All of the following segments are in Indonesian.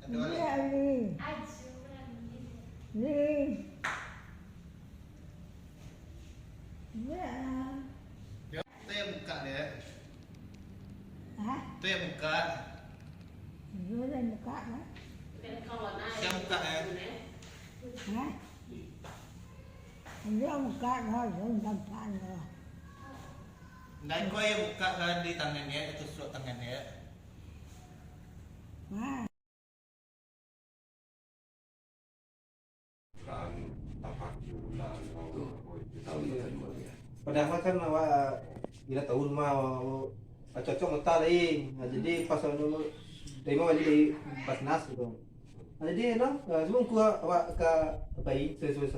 Iya, Li. Li. Iya. Itu yang buka deh. Hah? Itu yang buka. Itu yang buka kan? Yang buka ya. Hah? Itu yang buka thôi, itu yang gampang rồi. Dan kau yang buka kan di tangannya, itu surat tangannya. Hah? Padahal kan awak bila tahu rumah cocok ngetar lain. Jadi pas dulu terima jadi pas nas gitu. Jadi no, semua ku awak ke apa ini sesuai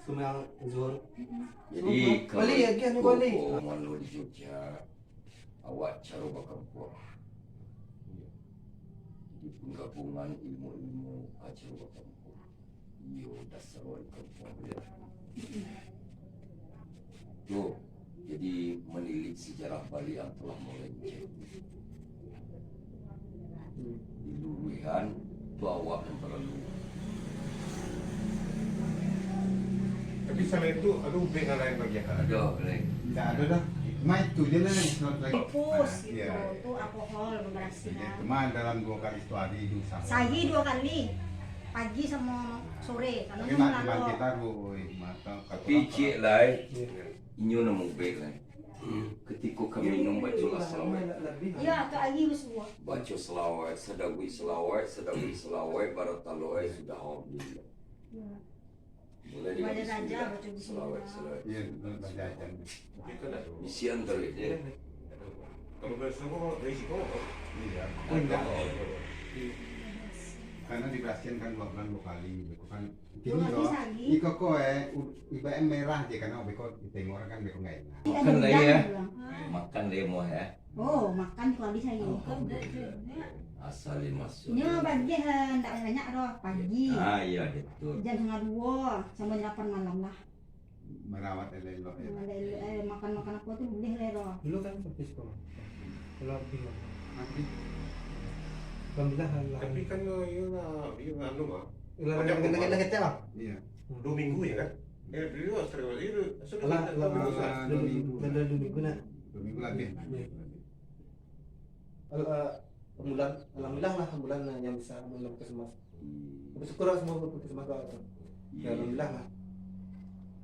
semua zuhur. Jadi balik ya kian balik. Kalau di Jogja awak cara berkampung. Di penggabungan ilmu-ilmu acara berkampung. Iyo dasar orang kampung dia. Tuh, jadi menilik sejarah Bali yang telah melenceng. Di Luluhan itu awak yang terlalu. Tapi selain itu ada ubek yang lain bagi akak? Ada lain. Tidak ada dah. Cuma itu je lah yang slot lagi. Pupus gitu, Iya. itu alkohol Jadi, membersihkan. cuma dalam 2 kali itu hari itu sama. Sehari 2 kali, pagi sama sore. Karena Tapi mau mak lalu. kita ruh mata. Tapi cik lain, inyo nama baik lain. Ketika kami minum baca selawat, Iya, ke lagi semua. baca selawat, sadawi selawat, baratalawat sudah alhamdulillah. Mulai dengan Baca saja, bismillah, baca bismillah. selawat. Iya, baca aja. Misi antar itu. Kalau bersama risiko iya. Enggak. Karena dibelaskan kan 2 bulan 2 kali, beko kan. Dua kali sehari. Iko kok ibaratnya merah aja karena beko ditengok orang kan beko enggak enak. Makan lah ya. Makan dia mau ya. Oh, makan 2 kali sehari. Asalin masuk. Ini pagi hendak banyak doh, pagi. Ah iya betul. Jam 1:30 sampai 8 malam lah. Merawat elok ya. Makan-makan apa tuh boleh lah doh. Dulu kan seperti sekolah. Kalau bingung. Nanti Alhamdulillah. Tapi kan iya anu mah. Lagi lah. iya. 2 minggu ya kan? Dulu Australia itu sudah Lah, kita minggu lah. 2 minggu. 2 minggu nak. 2 minggu lagi. Bulan, alhamdulillah lah bulan yang bisa belum kesemas. Bersyukur lah semua kesemas doa. Ya alhamdulillah lah.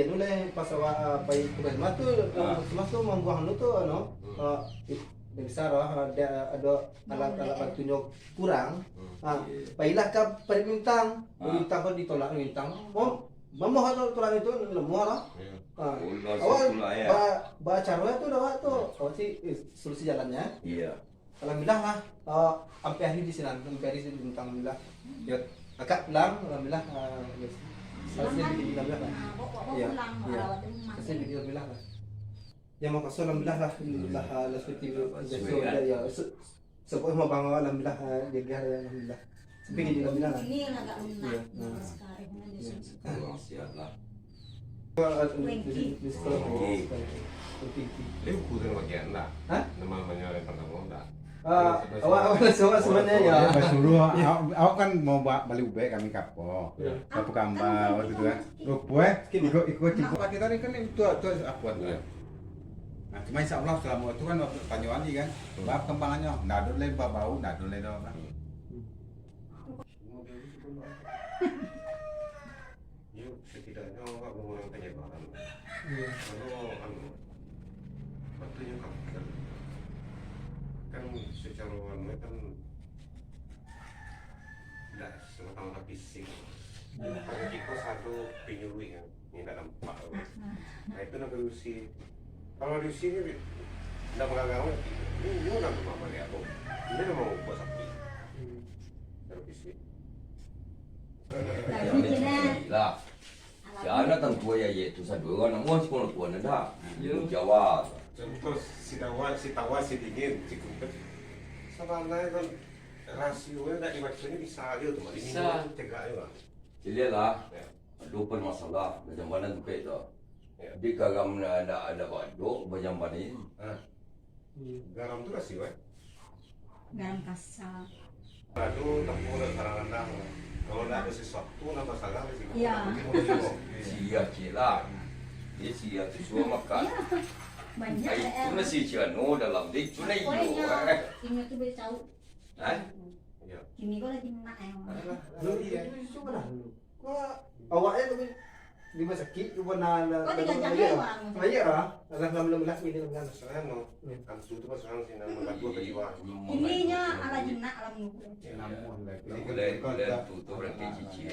Ya dulu pas awak pai kesemas tu, kesemas tu membuang lu tu no. Yang besar lah ada alat-alat bantunya kurang. Baiklah ke permintang, permintang pun ditolak permintang. Mau ada tulang itu lemah lah. Awak baca cara tu dah tu. Awak sih solusi jalannya. Iya. Alhamdulillah lah, sampai hari di sini, sampai hari di bintang alhamdulillah. Ya, akak pulang, alhamdulillah. Selesai di alhamdulillah lah. Iya, iya. Selesai di alhamdulillah lah. Yang mau kasih alhamdulillah lah, alhamdulillah lah seperti biasa ya. Sebab mau bangga alhamdulillah jaga alhamdulillah. Sampai di alhamdulillah lah. Ini yang agak lunak. Iya. Sekarang ini Iya. sudah. Siap lah. Di sekolah tinggi. Ini bukan bagian lah. Hah? Namanya yang pertama enggak. Awak sebenarnya ya. Suruh awak kan mau balik ubek kami kapok. Kapok kamba waktu itu kan. Rupue ikut ciput kita ini kan itu apa tuh. Nah, cuma insya Allah selama itu kan waktu Banyuwangi kan, bab kembangannya, nggak ada lagi bau, nggak ada lagi kan. Yuk setidaknya enggak mengurangi penyebaran. Kalau anu waktunya kan secara anu kan tidak semata-mata fisik. Kalau satu penyuluh kan, ini dalam pak. Nah itu nak berusi. Kalau di sini tidak menganggap ini orang rumah dia aku. Ini mau buat sapi. Terus fisik. Lagi kena. Lah. Si anak tang tua ya itu satu orang mau sekolah tua nada. Jawa. Contoh si tawa si dingin si kumpet. Sabana kan rasionya tidak dimaksudnya bisa aja tuh, di Bisa. minum tegak ya. Jadi lah. Ya. Lupa masalah macam mana tu itu. Ya. Di kagam ada waduk macam mana ini. Garam tuh rasio kan? Garam kasar. Aduh, tempuh kadang-kadang. Kalau nggak ada sesuatu, nama salah sih. Iya. Sia cila. Dia sia tu semua makan. Banyak Itu nasi ciano dalam dia itu na iyo. Ini tuh boleh tahu. Hah? Iya. Ini kok lagi nak yang. Lu iya itu mana lu? Kok awaknya lu di rumah sakit lu pernah Kok 3 jam lewat? Oh iya ah, alah belum ini kan. Soalnya no, kan itu masalah sih nama batu ke jiwa. Ininya ala jinak alam nubur. Namun lagi. Boleh boleh tutup berarti cici.